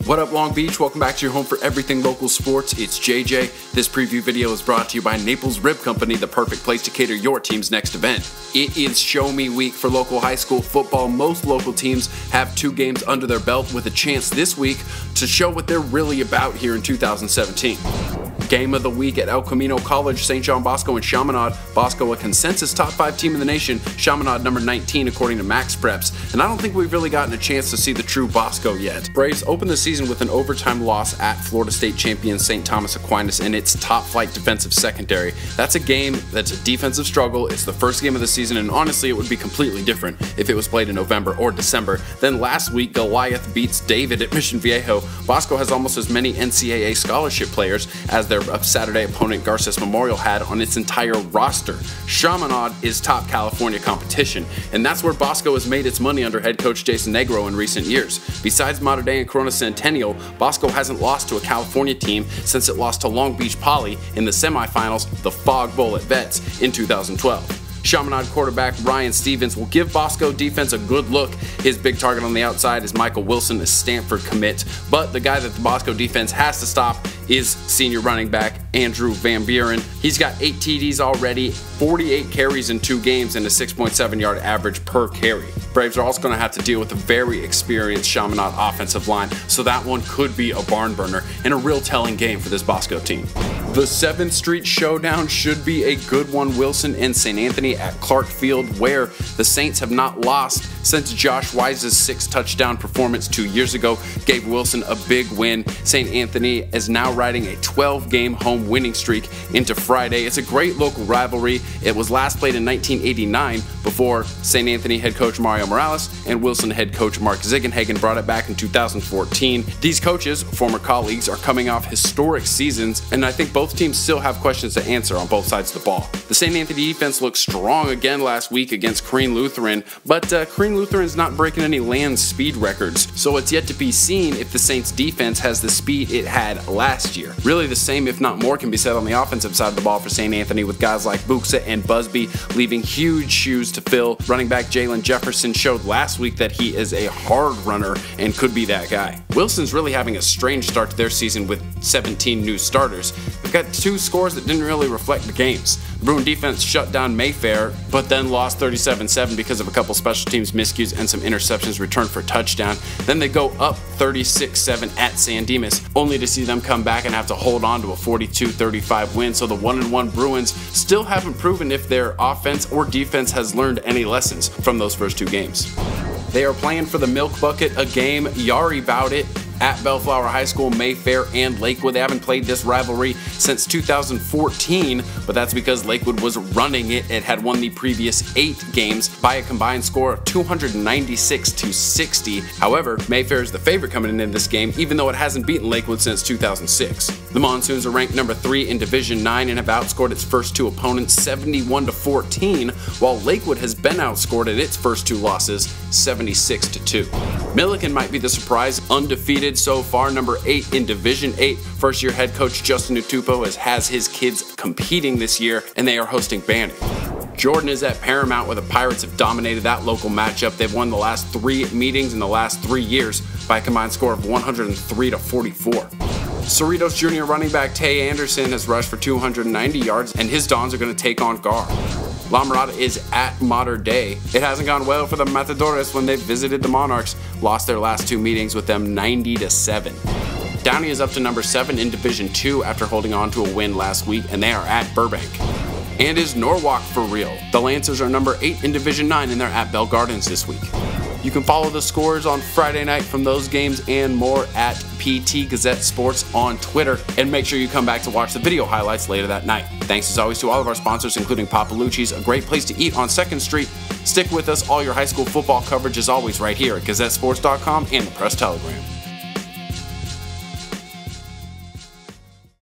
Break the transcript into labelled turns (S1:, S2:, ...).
S1: What up, Long Beach? Welcome back to your home for everything local sports. It's JJ. This preview video is brought to you by Naples Rib Company, the perfect place to cater your team's next event. It is Show Me Week for local high school football. Most local teams have 2 games under their belt with a chance this week to show what they're really about here in 2017. Game of the week at El Camino College, St. John Bosco and Chaminade. Bosco a consensus top 5 team in the nation, Chaminade number 19 according to Max Preps, and I don't think we've really gotten a chance to see the true Bosco yet. Braves opened the season with an overtime loss at Florida State champion St. Thomas Aquinas in its top flight defensive secondary. That's a game that's a defensive struggle. It's the first game of the season, and honestly it would be completely different if it was played in November or December. Then last week Goliath beats David at Mission Viejo. Bosco has almost as many NCAA scholarship players as their Saturday opponent Garces Memorial had on its entire roster. Chaminade is top California competition, and that's where Bosco has made its money under head coach Jason Negro in recent years. Besides Mater Dei and Corona Centennial, Bosco hasn't lost to a California team since it lost to Long Beach Poly in the semifinals, the Fog Bowl at Vets, in 2012. Chaminade quarterback Ryan Stevens will give Bosco defense a good look. His big target on the outside is Michael Wilson, a Stanford commit, but the guy that the Bosco defense has to stop is senior running back Andrew Van Buren. He's got 8 TDs already, 48 carries in 2 games, and a 6.7 yard average per carry. Braves are also going to have to deal with a very experienced Chaminade offensive line, so that one could be a barn burner and a real telling game for this Bosco team. The 7th Street Showdown should be a good one. Wilson and St. Anthony at Clark Field, where the Saints have not lost since Josh Wise's 6-touchdown performance 2 years ago gave Wilson a big win. St. Anthony is now riding a 12-game home winning streak into Friday. It's a great local rivalry. It was last played in 1989 before St. Anthony head coach Mario Morales and Wilson head coach Mark Ziegenhagen brought it back in 2014. These coaches, former colleagues, are coming off historic seasons, and I think both teams still have questions to answer on both sides of the ball. The St. Anthony defense looked strong again last week against Crean Lutheran, but Crean Lutheran's not breaking any land speed records, so it's yet to be seen if the Saints defense has the speed it had last year. Really the same, if not more, can be said on the offensive side of the ball for St. Anthony, with guys like Buxa and Busby leaving huge shoes to fill. Running back Jalen Jefferson showed last week that he is a hard runner and could be that guy. Wilson's really having a strange start to their season with 17 new starters. They've got 2 scores that didn't really reflect the games. The Bruin defense shut down Mayfair, but then lost 37-7 because of a couple special teams miscues and some interceptions returned for a touchdown. Then they go up 36-7 at San Dimas, only to see them come back and have to hold on to a 42-35 win. So the 1-1 Bruins still haven't proven if their offense or defense has learned any lessons from those first 2 games. They are playing for the Milk Bucket, a game Yari bout it at Bellflower High School, Mayfair, and Lakewood. They haven't played this rivalry since 2014, but that's because Lakewood was running it. It had won the previous 8 games by a combined score of 296-60. However, Mayfair is the favorite coming in this game, even though it hasn't beaten Lakewood since 2006. The Monsoons are ranked number 3 in Division 9 and have outscored its first 2 opponents 71-14, while Lakewood has been outscored at its first 2 losses 76-2. Milliken might be the surprise, undefeated so far, number 8 in Division 8. First-year head coach Justin Utupo has his kids competing this year, and they are hosting Banning. Jordan is at Paramount, where the Pirates have dominated that local matchup. They've won the last 3 meetings in the last 3 years by a combined score of 103-44. Cerritos Jr. running back Tay Anderson has rushed for 290 yards, and his Dons are going to take on Gar. La Mirada is at Mater Dei. It hasn't gone well for the Matadores when they visited the Monarchs, lost their last 2 meetings with them 90-7. Downey is up to number 7 in Division 2 after holding on to a win last week, and they are at Burbank. And is Norwalk for real? The Lancers are number 8 in Division 9, and they're at Bell Gardens this week. You can follow the scores on Friday night from those games and more at PT Gazette Sports on Twitter, and make sure you come back to watch the video highlights later that night. Thanks as always to all of our sponsors, including Papalucci's, a great place to eat on 2nd Street. Stick with us. All your high school football coverage is always right here at GazetteSports.com and the Press Telegram.